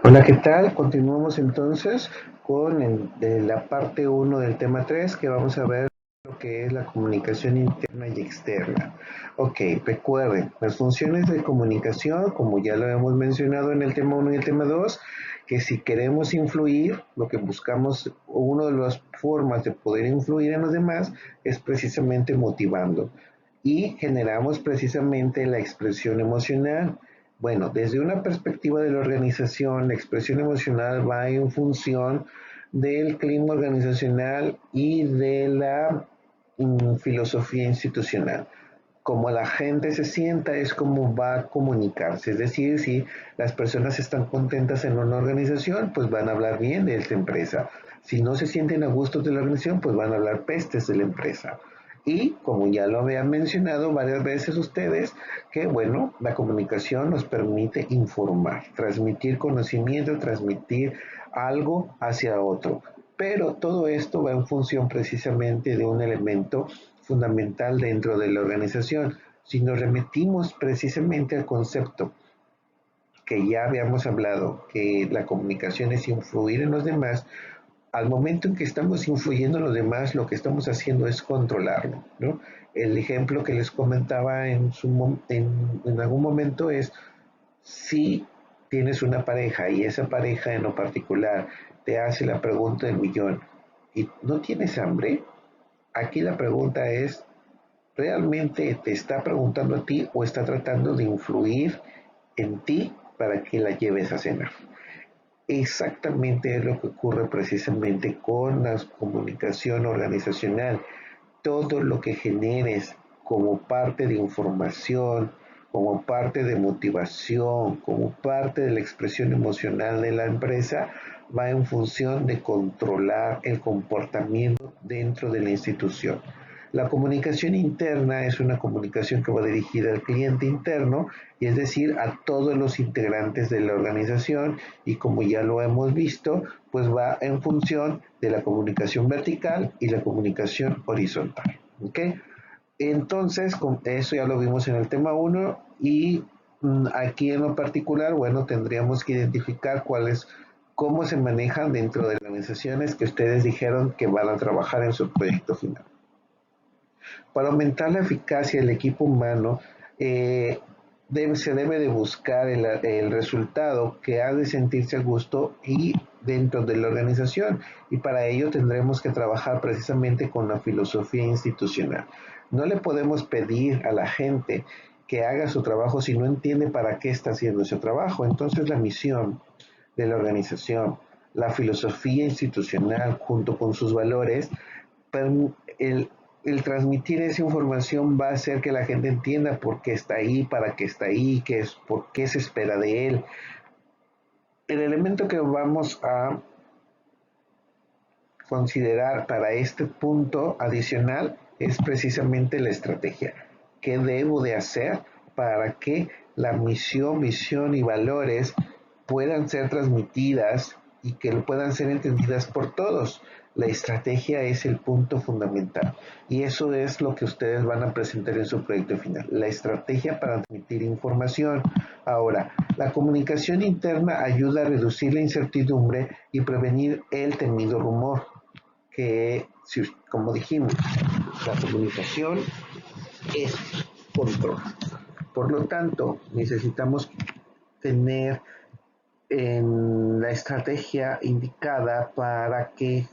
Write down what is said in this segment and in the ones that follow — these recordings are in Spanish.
Hola, ¿qué tal? Continuamos entonces con la parte uno del tema 3, que vamos a ver lo que es la comunicación interna y externa. Ok, recuerden, las funciones de comunicación, como ya lo hemos mencionado en el tema uno y el tema 2, que si queremos influir, lo que buscamos, una de las formas de poder influir en los demás es precisamente motivando. Y generamos precisamente la expresión emocional. Bueno, desde una perspectiva de la organización, la expresión emocional va en función del clima organizacional y de la filosofía institucional. Como la gente se sienta es como va a comunicarse. Es decir, si las personas están contentas en una organización, pues van a hablar bien de esta empresa. Si no se sienten a gusto de la organización, pues van a hablar pestes de la empresa. Y como ya lo habían mencionado varias veces ustedes, que bueno, la comunicación nos permite informar, transmitir conocimiento, transmitir algo hacia otro. Pero todo esto va en función precisamente de un elemento fundamental dentro de la organización. Si nos remitimos precisamente al concepto que ya habíamos hablado, que la comunicación es influir en los demás, al momento en que estamos influyendo en los demás, lo que estamos haciendo es controlarlo, ¿no? El ejemplo que les comentaba en algún momento es, si tienes una pareja y esa pareja en lo particular te hace la pregunta del millón y no tienes hambre, aquí la pregunta es, ¿realmente te está preguntando a ti o está tratando de influir en ti para que la lleves a cenar? Exactamente es lo que ocurre precisamente con la comunicación organizacional. Todo lo que generes como parte de información, como parte de motivación, como parte de la expresión emocional de la empresa, va en función de controlar el comportamiento dentro de la institución. La comunicación interna es una comunicación que va dirigida al cliente interno, y es decir, a todos los integrantes de la organización, y como ya lo hemos visto, pues va en función de la comunicación vertical y la comunicación horizontal. ¿Ok? Entonces, con eso ya lo vimos en el tema uno, y aquí en lo particular, bueno, tendríamos que identificar cómo se manejan dentro de las organizaciones que ustedes dijeron que van a trabajar en su proyecto final. Para aumentar la eficacia del equipo humano, se debe de buscar el resultado que ha de sentirse a gusto y dentro de la organización, y para ello tendremos que trabajar precisamente con la filosofía institucional. No le podemos pedir a la gente que haga su trabajo si no entiende para qué está haciendo ese trabajo. Entonces la misión de la organización, la filosofía institucional junto con sus valores, el, el transmitir esa información va a hacer que la gente entienda por qué está ahí, para qué está ahí, por qué se espera de él. El elemento que vamos a considerar para este punto adicional es precisamente la estrategia. ¿Qué debo de hacer para que la misión, visión y valores puedan ser transmitidas y que puedan ser entendidas por todos? La estrategia es el punto fundamental, y eso es lo que ustedes van a presentar en su proyecto final, la estrategia para transmitir información. Ahora, la comunicación interna ayuda a reducir la incertidumbre y prevenir el temido rumor, que, como dijimos, la comunicación es control. Por lo tanto, necesitamos tener en la estrategia indicada para que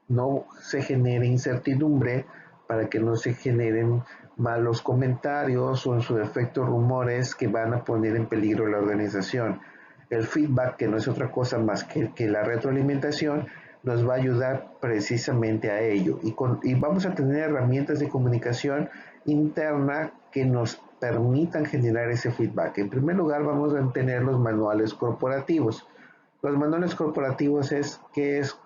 no se genere incertidumbre, para que no se generen malos comentarios o en su defecto rumores que van a poner en peligro la organización. El feedback, que no es otra cosa más que la retroalimentación, nos va a ayudar precisamente a ello, y vamos a tener herramientas de comunicación interna que nos permitan generar ese feedback. En primer lugar, vamos a tener los manuales corporativos. Los manuales corporativos es qué es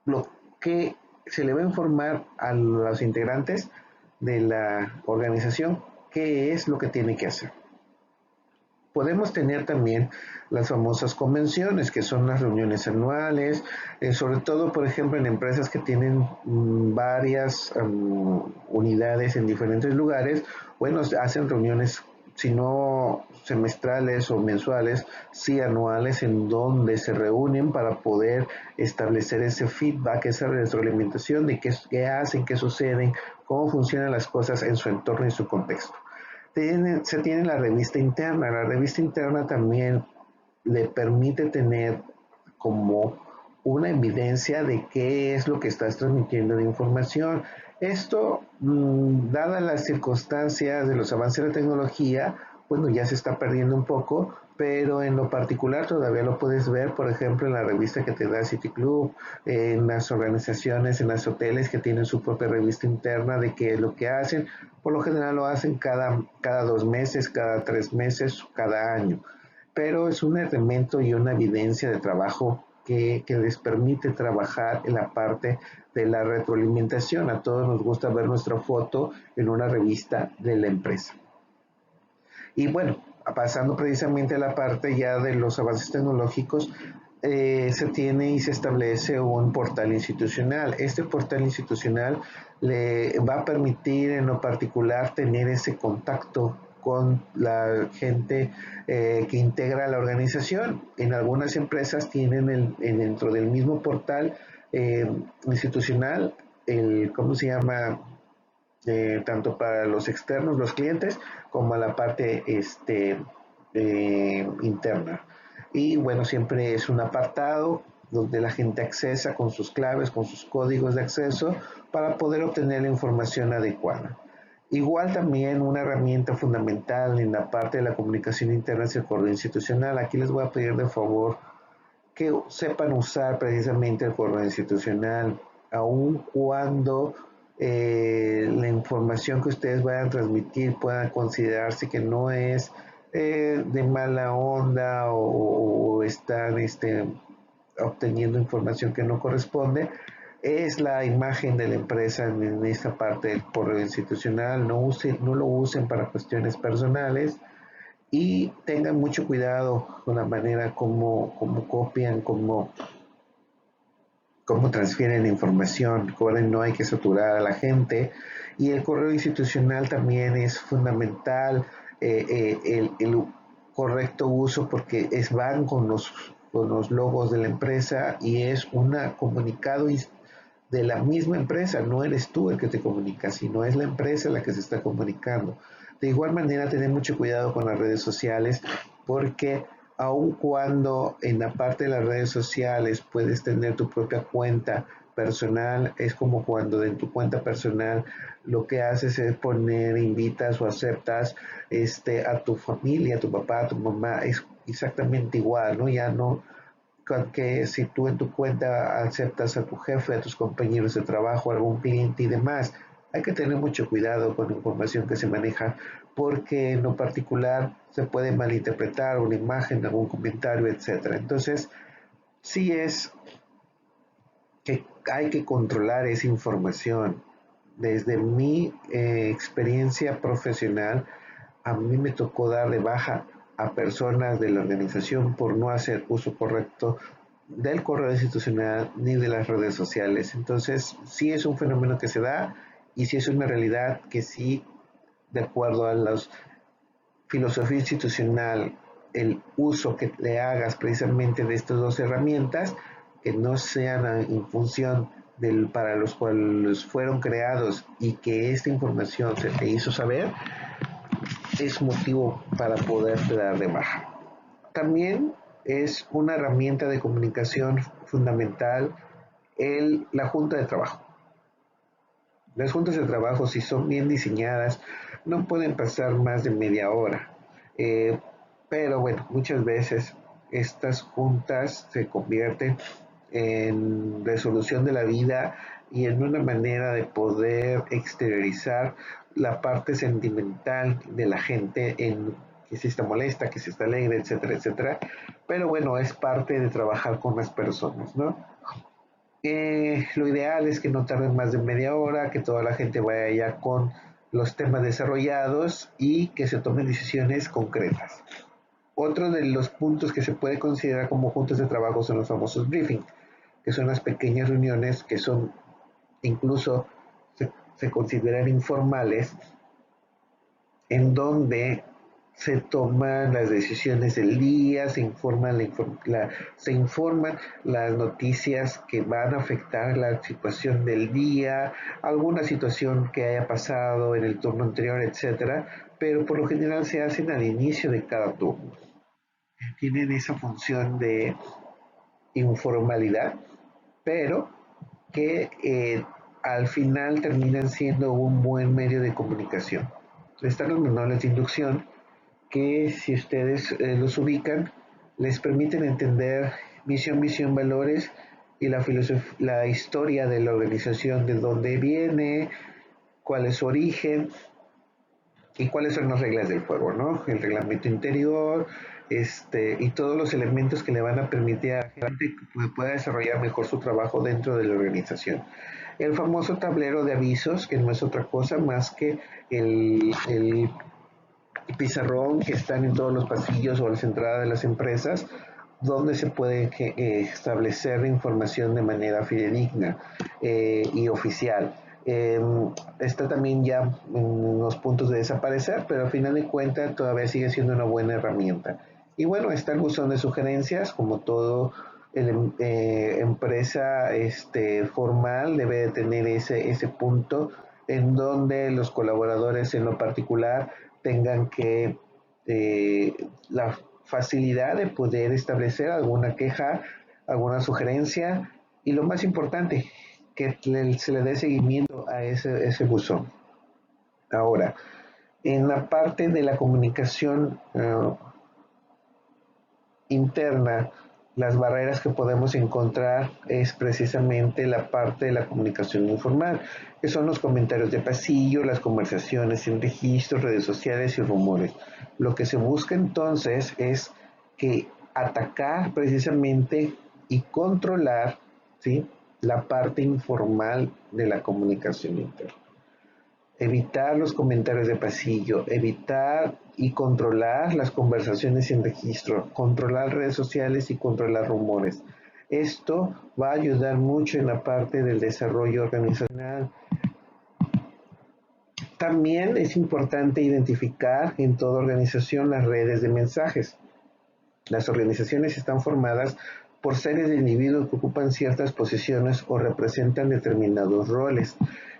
lo que se le va a informar a los integrantes de la organización, qué es lo que tiene que hacer. Podemos tener también las famosas convenciones, que son las reuniones anuales, sobre todo, por ejemplo, en empresas que tienen varias unidades en diferentes lugares. Bueno, hacen reuniones si no semestrales o mensuales, sí anuales, en donde se reúnen para poder establecer ese feedback, esa retroalimentación de qué hacen, qué suceden, cómo funcionan las cosas en su entorno y su contexto. Se tiene la revista interna. La revista interna también le permite tener como una evidencia de qué es lo que estás transmitiendo de información. Esto, dadas las circunstancias de los avances de la tecnología, bueno, ya se está perdiendo un poco, pero en lo particular todavía lo puedes ver, por ejemplo, en la revista que te da City Club, en las organizaciones, en los hoteles que tienen su propia revista interna de qué es lo que hacen. Por lo general lo hacen cada 2 meses, cada 3 meses, cada año, pero es un elemento y una evidencia de trabajo que les permite trabajar en la parte de la retroalimentación. A todos nos gusta ver nuestra foto en una revista de la empresa. Y bueno, pasando precisamente a la parte ya de los avances tecnológicos, se tiene y se establece un portal institucional. Este portal institucional le va a permitir en lo particular tener ese contacto con la gente que integra la organización. En algunas empresas tienen dentro del mismo portal institucional ¿cómo se llama? Tanto para los externos, los clientes, como a la parte interna. Y bueno, siempre es un apartado donde la gente accesa con sus claves, con sus códigos de acceso para poder obtener la información adecuada. Igual también una herramienta fundamental en la parte de la comunicación interna es el correo institucional. Aquí les voy a pedir de favor que sepan usar precisamente el correo institucional, aun cuando la información que ustedes vayan a transmitir pueda considerarse que no es de mala onda o están obteniendo información que no corresponde. Es la imagen de la empresa en esta parte del correo institucional. No lo usen para cuestiones personales y tengan mucho cuidado con la manera como copian, como transfieren información. Recuerden, no hay que saturar a la gente. Y el correo institucional también es fundamental, el correcto uso, porque van con los logos de la empresa y es un comunicado de la misma empresa. No eres tú el que te comunica, sino es la empresa la que se está comunicando. De igual manera, tener mucho cuidado con las redes sociales, porque aun cuando en la parte de las redes sociales puedes tener tu propia cuenta personal, es como cuando en tu cuenta personal lo que haces es poner, invitas o aceptas a tu familia, a tu papá, a tu mamá, es exactamente igual, ¿no? Ya no que si tú en tu cuenta aceptas a tu jefe, a tus compañeros de trabajo, a algún cliente y demás, hay que tener mucho cuidado con la información que se maneja, porque en lo particular se puede malinterpretar una imagen, algún comentario, etcétera. Entonces, sí es que hay que controlar esa información. Desde mi experiencia profesional, a mí me tocó dar de baja a personas de la organización por no hacer uso correcto del correo institucional ni de las redes sociales. Entonces, sí es un fenómeno que se da y sí es una realidad que sí, de acuerdo a la filosofía institucional, el uso que le hagas precisamente de estas dos herramientas, que no sean en función para los cuales fueron creados y que esta información se te hizo saber, es motivo para poder dar de baja. También es una herramienta de comunicación fundamental la junta de trabajo. Las juntas de trabajo, si son bien diseñadas, no pueden pasar más de media hora. Eh, pero bueno, muchas veces estas juntas se convierten en resolución de la vida y en una manera de poder exteriorizar la parte sentimental de la gente, en que si está molesta, que si está alegre, etcétera, etcétera. Pero bueno, es parte de trabajar con las personas, ¿no? Lo ideal es que no tarden más de media hora, que toda la gente vaya ya con los temas desarrollados y que se tomen decisiones concretas. Otro de los puntos que se puede considerar como juntas de trabajo son los famosos briefings, que son las pequeñas reuniones que son incluso se consideran informales, en donde se toman las decisiones del día, se informan las noticias que van a afectar la situación del día, alguna situación que haya pasado en el turno anterior, etcétera, pero por lo general se hacen al inicio de cada turno. Tienen esa función de informalidad, pero que al final terminan siendo un buen medio de comunicación. Están los manuales de inducción que, si ustedes los ubican, les permiten entender misión, visión, valores y la historia de la organización, de dónde viene, cuál es su origen y cuáles son las reglas del juego, ¿no? El reglamento interior, y todos los elementos que le van a permitir a la gente que pueda desarrollar mejor su trabajo dentro de la organización. El famoso tablero de avisos, que no es otra cosa más que el pizarrón que están en todos los pasillos o a las entradas de las empresas, donde se puede establecer información de manera fidedigna y oficial. Eh, Está también ya en los puntos de desaparecer, pero al final de cuentas todavía sigue siendo una buena herramienta. Y bueno, está el buzón de sugerencias, como todo empresa formal debe de tener ese punto en donde los colaboradores en lo particular tengan que la facilidad de poder establecer alguna queja, alguna sugerencia y lo más importante, que se le dé seguimiento a ese buzón. Ahora, en la parte de la comunicación interna, las barreras que podemos encontrar es precisamente la parte de la comunicación informal, que son los comentarios de pasillo, las conversaciones sin registro, redes sociales y rumores. Lo que se busca entonces es que atacar precisamente y controlar, ¿sí?, la parte informal de la comunicación interna. Evitar los comentarios de pasillo, evitar y controlar las conversaciones sin registro, controlar redes sociales y controlar rumores. Esto va a ayudar mucho en la parte del desarrollo organizacional. También es importante identificar en toda organización las redes de mensajes. Las organizaciones están formadas por series de individuos que ocupan ciertas posiciones o representan determinados roles,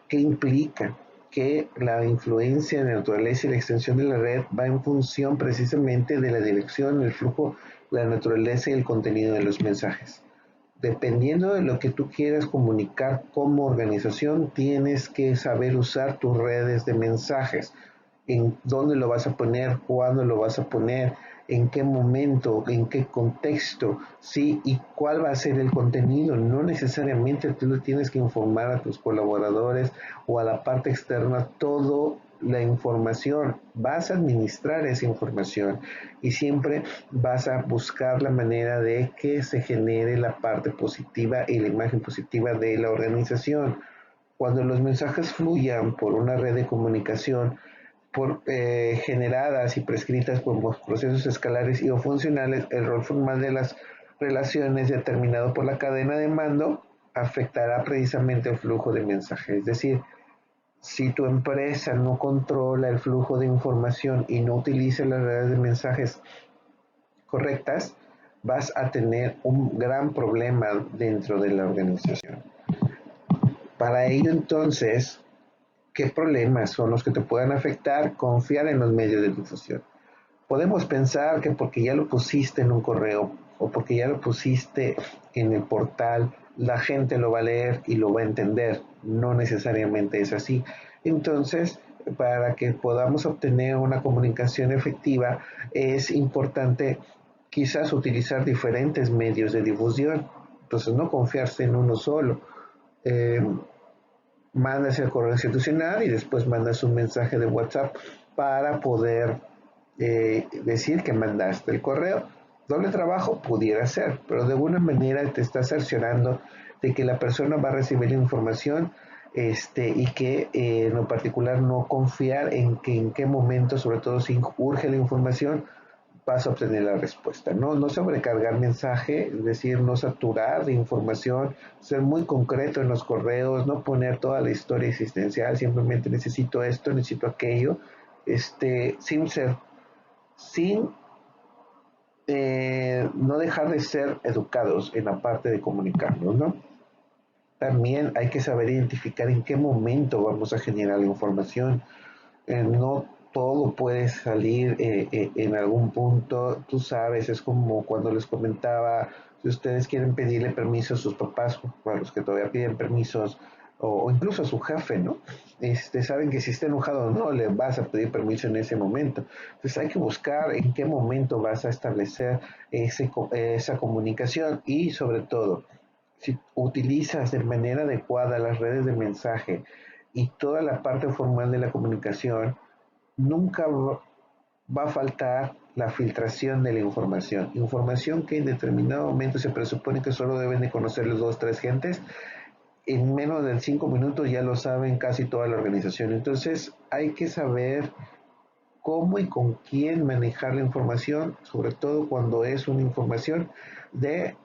que implica que la influencia, la naturaleza y la extensión de la red va en función precisamente de la dirección, el flujo, la naturaleza y el contenido de los mensajes. Dependiendo de lo que tú quieras comunicar como organización, tienes que saber usar tus redes de mensajes. En dónde lo vas a poner, cuándo lo vas a poner, en qué momento, en qué contexto, sí, y cuál va a ser el contenido. No necesariamente tú le tienes que informar a tus colaboradores o a la parte externa toda la información. Vas a administrar esa información y siempre vas a buscar la manera de que se genere la parte positiva y la imagen positiva de la organización. Cuando los mensajes fluyan por una red de comunicación, generadas y prescritas por procesos escalares y o funcionales, el rol formal de las relaciones determinado por la cadena de mando afectará precisamente el flujo de mensajes. Es decir, si tu empresa no controla el flujo de información y no utiliza las redes de mensajes correctas, vas a tener un gran problema dentro de la organización. Para ello, entonces, ¿qué problemas son los que te puedan afectar? Confiar en los medios de difusión. Podemos pensar que porque ya lo pusiste en un correo o porque ya lo pusiste en el portal, la gente lo va a leer y lo va a entender. No necesariamente es así. Entonces, para que podamos obtener una comunicación efectiva, es importante quizás utilizar diferentes medios de difusión. Entonces, no confiarse en uno solo. Eh, Mandas el correo institucional y después mandas un mensaje de WhatsApp para poder decir que mandaste el correo. Doble trabajo pudiera ser, pero de alguna manera te está cerciorando de que la persona va a recibir la información y que en lo particular no confiar en que en qué momento, sobre todo si urge la información, vas a obtener la respuesta. No sobrecargar mensaje, es decir, no saturar de información, ser muy concreto en los correos, no poner toda la historia existencial, simplemente necesito esto, necesito aquello, sin ser sin no dejar de ser educados en la parte de comunicarnos, ¿no? También hay que saber identificar en qué momento vamos a generar la información. No todo puede salir en algún punto, tú sabes, es como cuando les comentaba, si ustedes quieren pedirle permiso a sus papás, o a los que todavía piden permisos, o incluso a su jefe, ¿no? Saben que si está enojado no le vas a pedir permiso en ese momento. Entonces hay que buscar en qué momento vas a establecer esa comunicación y sobre todo, si utilizas de manera adecuada las redes de mensaje y toda la parte formal de la comunicación, nunca va a faltar la filtración de la información. Información que en determinado momento se presupone que solo deben de conocer los dos, tres gentes, en menos de 5 minutos ya lo saben casi toda la organización. Entonces hay que saber cómo y con quién manejar la información, sobre todo cuando es una información de,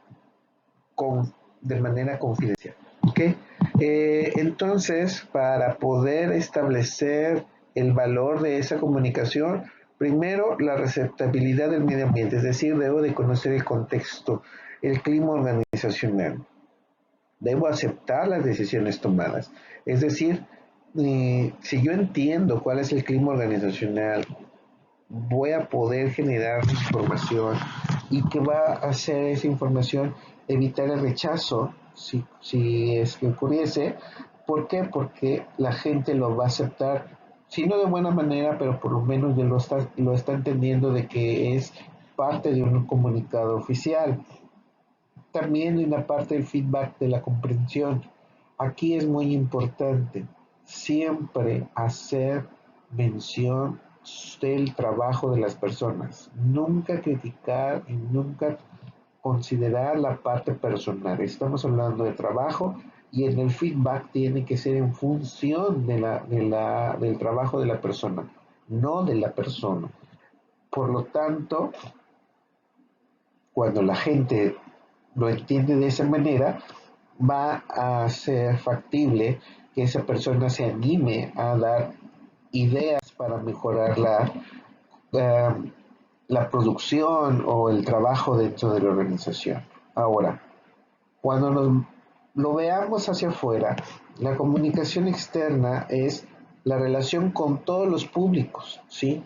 de manera confidencial. ¿Okay? Entonces, para poder establecer el valor de esa comunicación, primero la receptibilidad del medio ambiente, es decir, debo de conocer el contexto, el clima organizacional, debo aceptar las decisiones tomadas, es decir, si yo entiendo cuál es el clima organizacional, voy a poder generar información y que va a hacer esa información evitar el rechazo si es que ocurriese. ¿Por qué? Porque la gente lo va a aceptar, si no de buena manera, pero por lo menos ya lo está entendiendo de que es parte de un comunicado oficial. También en la parte del feedback de la comprensión. Aquí es muy importante siempre hacer mención del trabajo de las personas. Nunca criticar y nunca considerar la parte personal. Estamos hablando de trabajo y en el feedback tiene que ser en función del trabajo de la persona, no de la persona. Por lo tanto, cuando la gente lo entiende de esa manera, va a ser factible que esa persona se anime a dar ideas para mejorar la producción o el trabajo dentro de la organización. Ahora, cuando lo veamos hacia afuera, la comunicación externa es la relación con todos los públicos, ¿sí?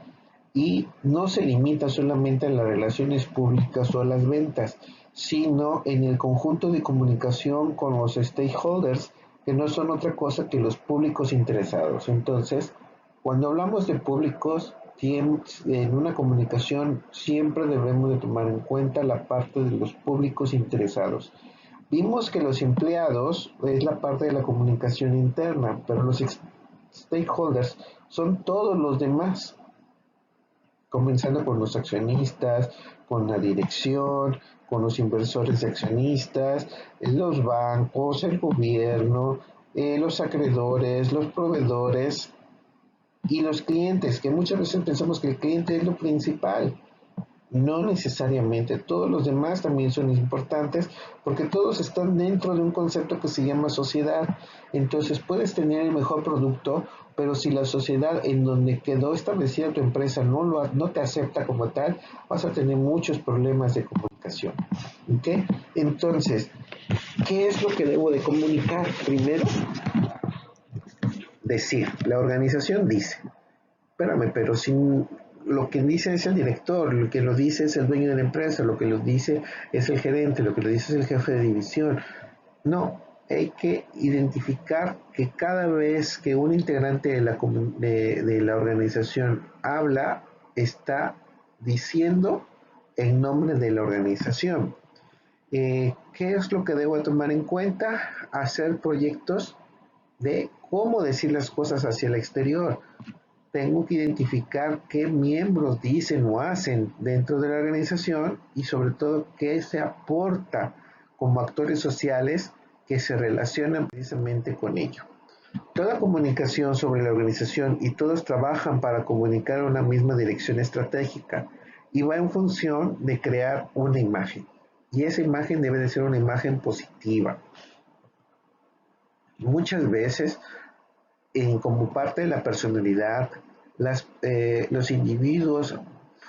Y no se limita solamente a las relaciones públicas o a las ventas, sino en el conjunto de comunicación con los stakeholders, que no son otra cosa que los públicos interesados. Entonces, cuando hablamos de públicos, en una comunicación siempre debemos de tomar en cuenta la parte de los públicos interesados. Vimos que los empleados es la parte de la comunicación interna, pero los stakeholders son todos los demás, comenzando con los accionistas, con la dirección, con los inversores de accionistas, los bancos, el gobierno, los acreedores, los proveedores y los clientes, que muchas veces pensamos que el cliente es lo principal. No necesariamente, todos los demás también son importantes porque todos están dentro de un concepto que se llama sociedad. Entonces puedes tener el mejor producto, pero si la sociedad en donde quedó establecida tu empresa no te acepta como tal, vas a tener muchos problemas de comunicación. ¿Okay? Entonces, ¿qué es lo que debo de comunicar? Primero, decir, la organización dice, espérame, pero sin lo que dice es el director, lo que lo dice es el dueño de la empresa, lo que lo dice es el gerente, lo que lo dice es el jefe de división. No, hay que identificar que cada vez que un integrante de la organización habla, está diciendo en nombre de la organización. ¿Qué es lo que debo tomar en cuenta? Hacer proyectos de cómo decir las cosas hacia el exterior. Tengo que identificar qué miembros dicen o hacen dentro de la organización y sobre todo qué se aporta como actores sociales que se relacionan precisamente con ello. Toda comunicación sobre la organización y todos trabajan para comunicar una misma dirección estratégica y va en función de crear una imagen. Y esa imagen debe de ser una imagen positiva. Muchas veces como parte de la personalidad, los individuos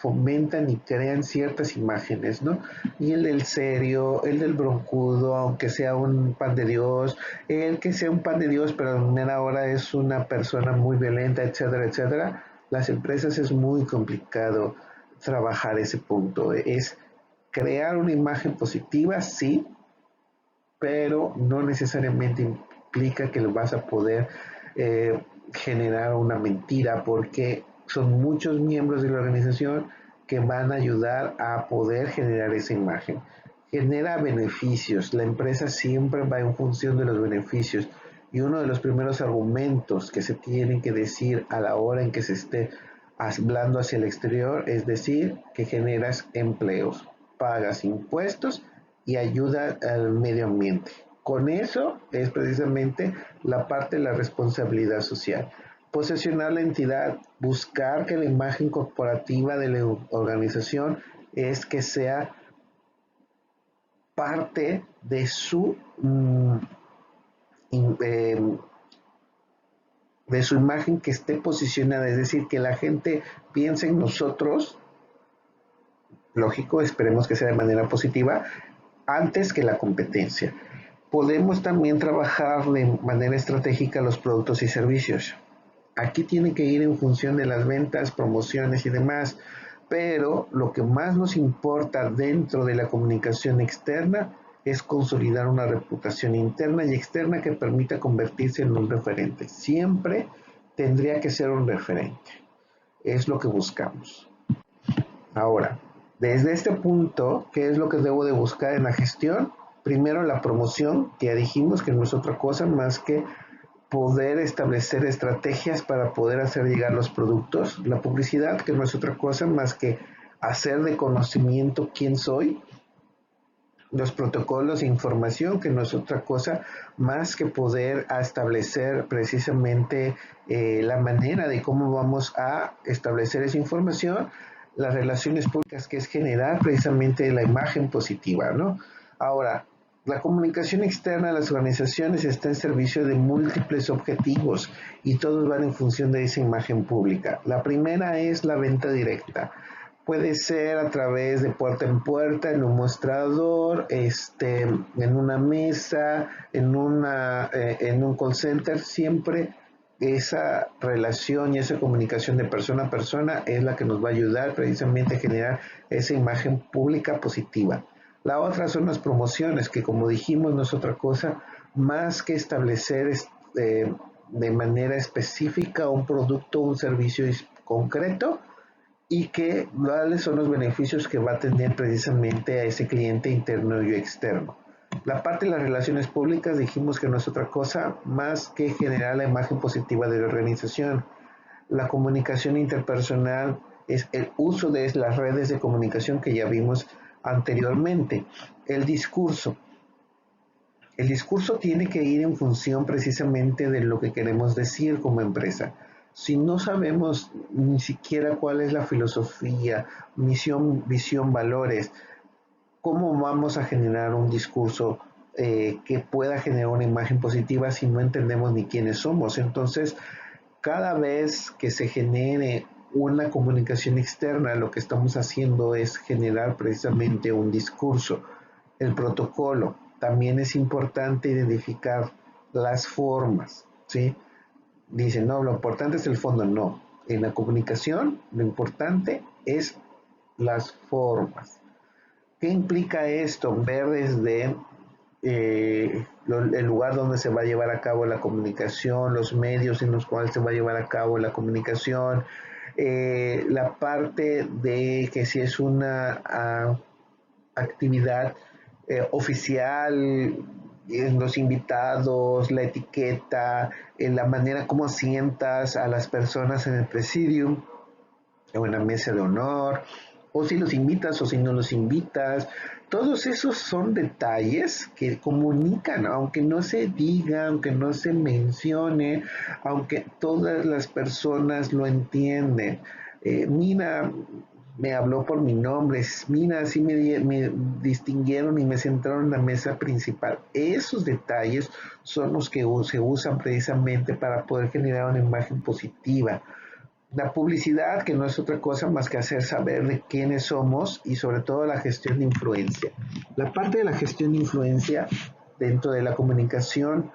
fomentan y crean ciertas imágenes, ¿no? Y el del serio, el del broncudo, aunque sea un pan de Dios, el que sea un pan de Dios, pero a la mera hora es una persona muy violenta, etcétera, etcétera. Las empresas es muy complicado trabajar ese punto. Es crear una imagen positiva, sí, pero no necesariamente implica que lo vas a poder eh, generar una mentira, porque son muchos miembros de la organización que van a ayudar a poder generar esa imagen. Genera beneficios, la empresa siempre va en función de los beneficios, y uno de los primeros argumentos que se tienen que decir a la hora en que se esté hablando hacia el exterior es decir que generas empleos, pagas impuestos y ayuda al medio ambiente. Con eso es precisamente la parte de la responsabilidad social. Posesionar la entidad, buscar que la imagen corporativa de la organización es que sea parte eh, de su imagen que esté posicionada, es decir, que la gente piense en nosotros, lógico, esperemos que sea de manera positiva, antes que la competencia. Podemos también trabajar de manera estratégica los productos y servicios. Aquí tiene que ir en función de las ventas, promociones y demás, pero lo que más nos importa dentro de la comunicación externa es consolidar una reputación interna y externa que permita convertirse en un referente. Siempre tendría que ser un referente. Es lo que buscamos. Ahora, desde este punto, ¿qué es lo que debo de buscar en la gestión? Primero, la promoción, que ya dijimos que no es otra cosa más que poder establecer estrategias para poder hacer llegar los productos. La publicidad, que no es otra cosa más que hacer de conocimiento quién soy. Los protocolos de información, que no es otra cosa más que poder establecer precisamente la manera de cómo vamos a establecer esa información. Las relaciones públicas, que es generar precisamente la imagen positiva, ¿no? Ahora, la comunicación externa de las organizaciones está en servicio de múltiples objetivos y todos van en función de esa imagen pública. La primera es la venta directa. Puede ser a través de puerta en puerta, en un mostrador, en una mesa, en un call center. Siempre esa relación y esa comunicación de persona a persona es la que nos va a ayudar precisamente a generar esa imagen pública positiva. La otra son las promociones, que como dijimos no es otra cosa más que establecer de manera específica un producto o un servicio concreto y que cuáles son los beneficios que va a tener precisamente a ese cliente interno y externo. La parte de las relaciones públicas dijimos que no es otra cosa más que generar la imagen positiva de la organización. La comunicación interpersonal es el uso de las redes de comunicación que ya vimos anteriormente. El discurso. El discurso tiene que ir en función precisamente de lo que queremos decir como empresa. Si no sabemos ni siquiera cuál es la filosofía, misión, visión, valores, ¿cómo vamos a generar un discurso que pueda generar una imagen positiva si no entendemos ni quiénes somos? Entonces, cada vez que se genere una comunicación externa, lo que estamos haciendo es generar precisamente un discurso. El protocolo. También es importante identificar las formas, ¿sí? Dicen, no, lo importante es el fondo. No. En la comunicación, lo importante es las formas. ¿Qué implica esto? Ver desde el lugar donde se va a llevar a cabo la comunicación, los medios en los cuales se va a llevar a cabo la comunicación, la parte de que si es una actividad oficial, en los invitados, la etiqueta, en la manera como sientas a las personas en el presidium o en la mesa de honor, o si los invitas o si no los invitas. Todos esos son detalles que comunican, aunque no se diga, aunque no se mencione, aunque todas las personas lo entienden. Mira, me habló por mi nombre, mira, así me distinguieron y me sentaron en la mesa principal. Esos detalles son los que se usan precisamente para poder generar una imagen positiva. La publicidad, que no es otra cosa más que hacer saber de quiénes somos y sobre todo la gestión de influencia. La parte de la gestión de influencia dentro de la comunicación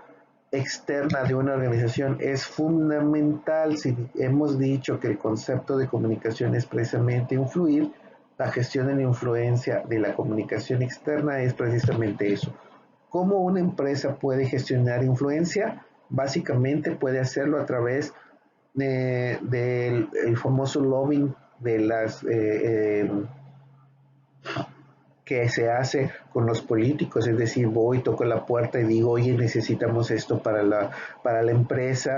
externa de una organización es fundamental. Si hemos dicho que el concepto de comunicación es precisamente influir, la gestión de la influencia de la comunicación externa es precisamente eso. ¿Cómo una empresa puede gestionar influencia? Básicamente puede hacerlo a través del el famoso lobbying de las que se hace con los políticos, es decir, voy, toco la puerta y digo, oye, necesitamos esto para la empresa.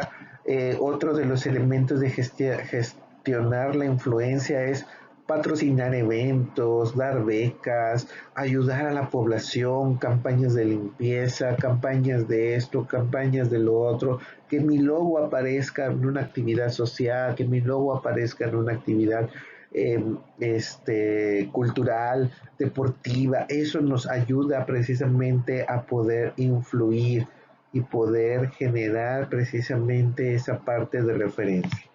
Otro de los elementos de gestionar la influencia es patrocinar eventos, dar becas, ayudar a la población, campañas de limpieza, campañas de esto, campañas de lo otro, que mi logo aparezca en una actividad social, que mi logo aparezca en una actividad cultural, deportiva. Eso nos ayuda precisamente a poder influir y poder generar precisamente esa parte de referencia.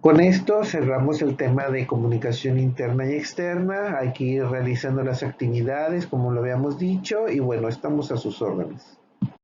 Con esto cerramos el tema de comunicación interna y externa. Hay que ir realizando las actividades como lo habíamos dicho y bueno, estamos a sus órdenes.